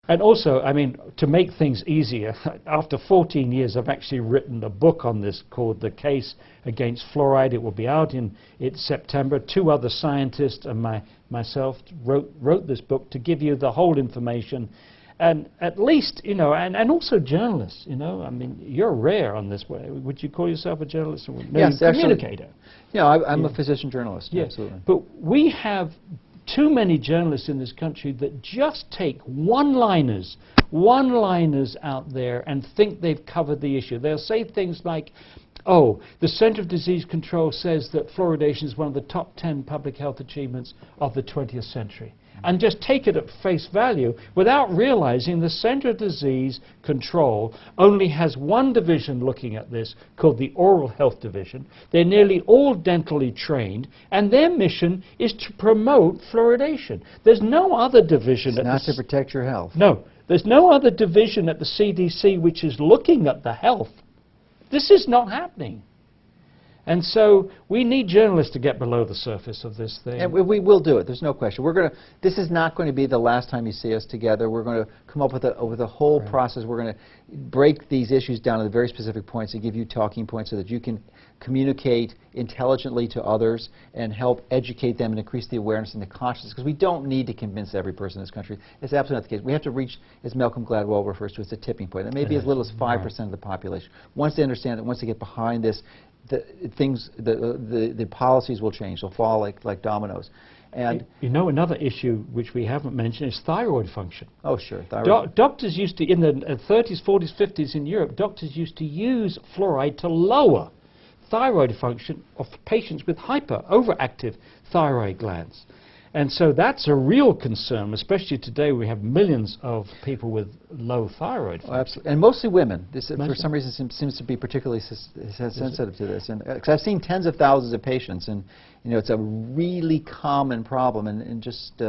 And also, I mean, to make things easier, after 14 years, I've actually written a book on this called The Case Against Fluoride. It will be out in September. 2 other scientists and myself wrote this book to give you the whole information. And at least, you know, and also journalists, you know, I mean, you're rare on this way. Would you call yourself a journalist? Or no, yes, communicator. Yeah, I'm a physician journalist. Yeah. Absolutely. But we have too many journalists in this country that just take one-liners out there and think they've covered the issue. They'll say things like, oh, the Center for Disease Control says that fluoridation is one of the top 10 public health achievements of the 20th century. And just take it at face value without realizing the Center for Disease Control only has one division looking at this called the Oral Health Division. They're nearly all dentally trained, and their mission is to promote fluoridation. There's no other division. It's not to protect your health. No. There's no other division at the CDC which is looking at the health. This is not happening. And so we need journalists to get below the surface of this thing. And we will do it. There's no question. This is not going to be the last time you see us together. We're going to come up with a whole process. We're going to break these issues down to the very specific points and give you talking points so that you can communicate intelligently to others and help educate them and increase the awareness and the consciousness, because we don't need to convince every person in this country. It's absolutely not the case. We have to reach, as Malcolm Gladwell refers to, as a tipping point. And maybe as little as 5% of the population. Once they understand it, once they get behind this, the policies will change. They'll fall like dominoes. And you know, another issue which we haven't mentioned is thyroid function. Oh, sure. Thyroid. Doctors used to, in the 30s, 40s, 50s in Europe, doctors used to use fluoride to lower thyroid function of patients with overactive thyroid glands. And so that's a real concern, especially today we have millions of people with low thyroid function. Oh, absolutely. And mostly women. This, for some reason, seems to be particularly sensitive to this. And because I've seen tens of thousands of patients, and you know, it's a really common problem. And just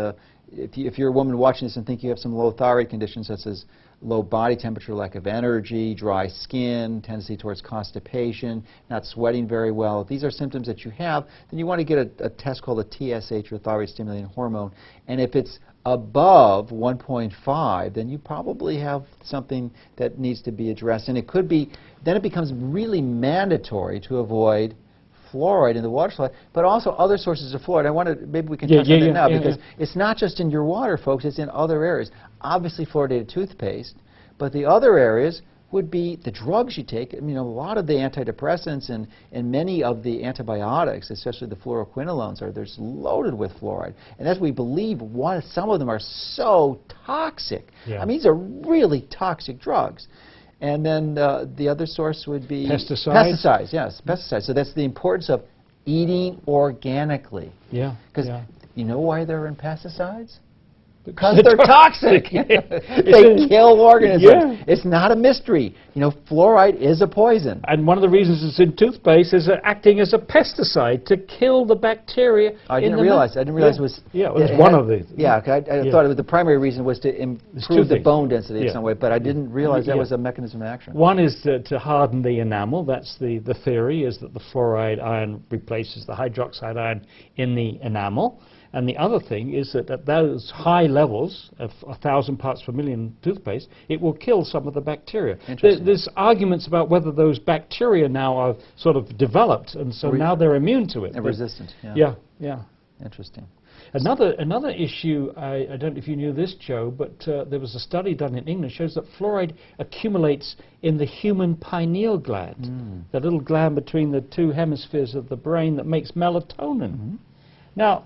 if you're a woman watching this and think you have some low thyroid conditions, such as low body temperature, lack of energy, dry skin, tendency towards constipation, not sweating very well, if these are symptoms that you have, then you want to get a test called a TSH, or thyroid stimulating hormone. And if it's above 1.5, then you probably have something that needs to be addressed. And it could be, then it becomes really mandatory to avoid fluoride in the water supply, but also other sources of fluoride. I want to, maybe we can touch on that now, because it's not just in your water, folks, it's in other areas. Obviously fluoridated toothpaste, but the other areas would be the drugs you take. I mean, a lot of the antidepressants and many of the antibiotics, especially the fluoroquinolones, they're loaded with fluoride. And as we believe, some of them are so toxic. Yeah. I mean, these are really toxic drugs. And then the other source would be pesticides. Pesticides, yes, pesticides. So that's the importance of eating organically. Yeah. Because you know why they're in pesticides? Because they're toxic. They kill organisms. Yeah. It's not a mystery. You know, fluoride is a poison. And one of the reasons it's in toothpaste is acting as a pesticide to kill the bacteria. I didn't realize. I didn't realize it was. Yeah, it was one of the. Yeah, I thought it was the primary reason was to improve the bone density in some way, but I didn't realize that was a mechanism of action. One is to harden the enamel. That's the theory, is that the fluoride ion replaces the hydroxide ion in the enamel. And the other thing is that at those high levels of 1,000 parts per million toothpaste, it will kill some of the bacteria. There's arguments about whether those bacteria now are sort of developed, and so now they're immune to it. And resistant. Yeah. Interesting. Another issue, I don't know if you knew this, Joe, but there was a study done in England shows that fluoride accumulates in the human pineal gland, the little gland between the 2 hemispheres of the brain that makes melatonin. Now,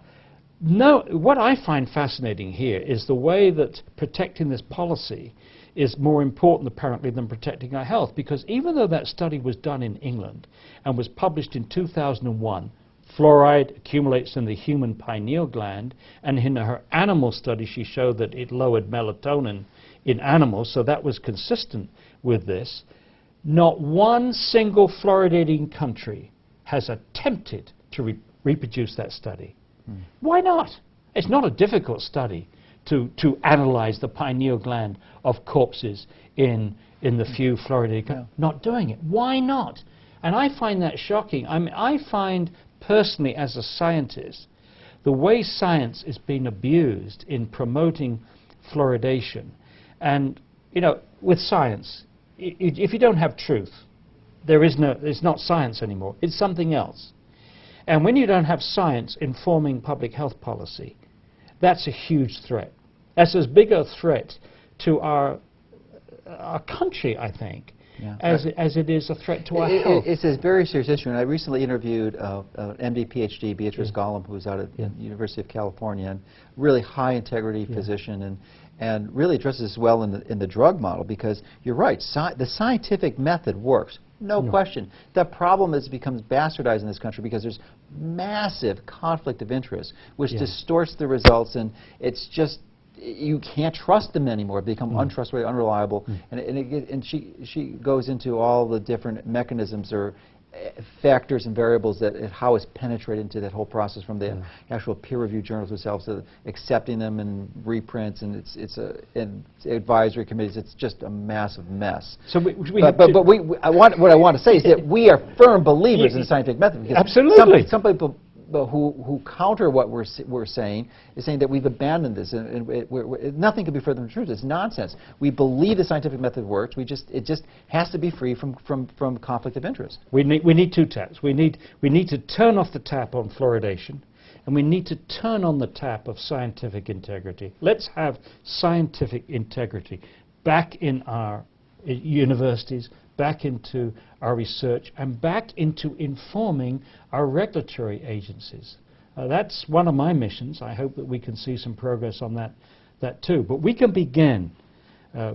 what I find fascinating here is the way that protecting this policy is more important, apparently, than protecting our health. Because even though that study was done in England and was published in 2001, fluoride accumulates in the human pineal gland, and in her animal study she showed that it lowered melatonin in animals, so that was consistent with this. Not one single fluoridating country has attempted to reproduce that study. Why not? It's not a difficult study to analyze the pineal gland of corpses in the few fluoridated countries. Not doing it. Why not? And I find that shocking. I mean, I find personally, as a scientist, the way science is being abused in promoting fluoridation And, you know, with science, if you don't have truth, it's not science anymore. It's something else. And when you don't have science informing public health policy, that's a huge threat. That's as big a threat to our country, I think, as it is a threat to our health. It's a very serious issue, and I recently interviewed an MD, PhD, Beatrice Gollum, who's out at the University of California, and really high integrity physician, and really addresses this well in the drug model, because you're right, the scientific method works. No question. The problem is it becomes bastardized in this country because there's massive conflict of interest, which distorts the results, and it's just, you can't trust them anymore. They become untrustworthy, unreliable, and she goes into all the different mechanisms or factors and variables that how it's penetrated into that whole process, from the actual peer-reviewed journals themselves to accepting them and reprints, and and advisory committees. It's just a massive mess. So what I want to say is that we are firm believers in the scientific method. Because absolutely. Some people who counter what we're saying is saying that we've abandoned this, and nothing could be further from the truth. It's nonsense. We believe the scientific method works. It just has to be free from conflict of interest. We need two taps. We need to turn off the tap on fluoridation, and we need to turn on the tap of scientific integrity. Let's have scientific integrity back in our universities, back into our research, and back into informing our regulatory agencies. That's one of my missions. I hope that we can see some progress on that too. But we can begin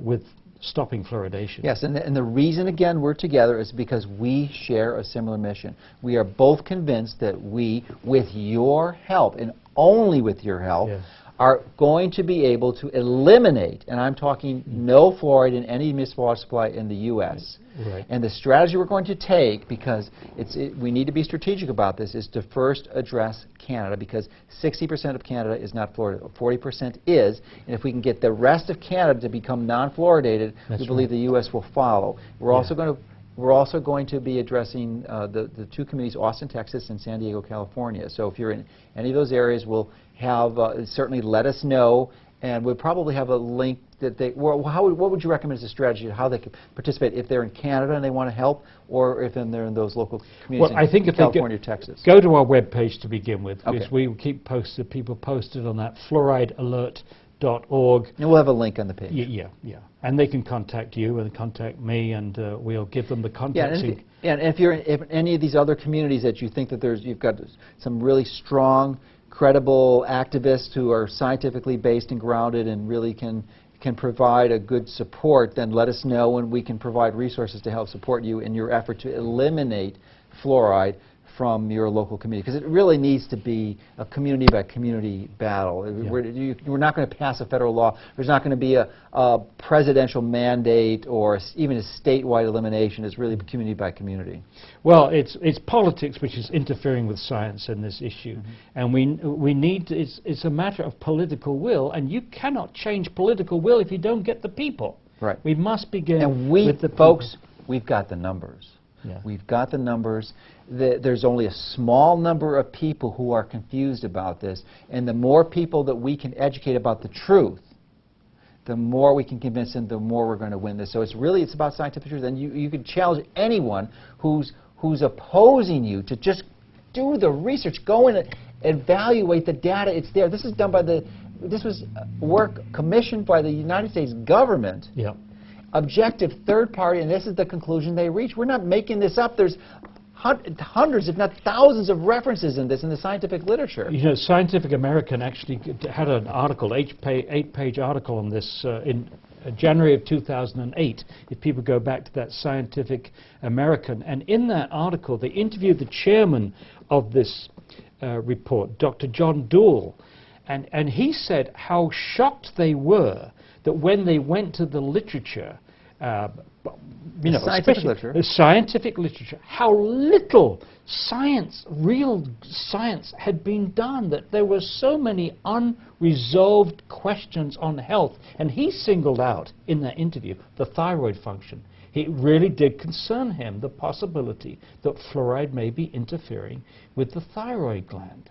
with stopping fluoridation. Yes, and the reason, again, we're together is because we share a similar mission. We are both convinced that we, with your help, and only with your help, are going to be able to eliminate, and I'm talking no fluoride in any municipal water supply in the U.S. Right. And the strategy we're going to take, because we need to be strategic about this, is to first address Canada, because 60% of Canada is not fluoridated, 40% is, and if we can get the rest of Canada to become non-fluoridated, we believe the U.S. will follow. We're also going to be addressing the two communities, Austin, Texas, and San Diego, California. So if you're in any of those areas, we'll have, certainly let us know, and we'll probably have a link that what would you recommend as a strategy of how they could participate if they're in Canada and they want to help, or if they're in those local communities in California, Texas? Go to our webpage to begin with, because we will keep people posted on that, fluoridealert.org. And we'll have a link on the page. Yeah. And they can contact you and contact me, and we'll give them the contact. And if you're in any of these other communities that you think that you've got some really strong, credible activists who are scientifically based and grounded and really can provide a good support, then let us know, and we can provide resources to help support you in your effort to eliminate fluoride from your local community, because it really needs to be a community-by-community battle. We're not going to pass a federal law. There's not going to be a presidential mandate or even a statewide elimination. It's really community-by-community. Well, it's politics which is interfering with science in this issue, and we need it's a matter of political will, and you cannot change political will if you don't get the people. Right. We must begin and with the folks. We've got the numbers. We've got the numbers. There's only a small number of people who are confused about this, and the more people that we can educate about the truth, the more we can convince them, the more we're going to win this. So it's about scientific truth, and you can challenge anyone who's opposing you to just do the research, go in and evaluate the data. It's there. This is done by this was work commissioned by the United States government. Objective third party, and this is the conclusion they reach. We're not making this up. There's hundreds, if not thousands, of references in this in the scientific literature. You know, Scientific American actually had an article, eight-page article on this in January of 2008, if people go back to that Scientific American. And in that article, they interviewed the chairman of this report, Dr. John Doole, and he said how shocked they were that when they went to the literature, the scientific literature, how little science, real science, had been done, that there were so many unresolved questions on health. And he singled out in that interview the thyroid function. It really did concern him, the possibility that fluoride may be interfering with the thyroid gland.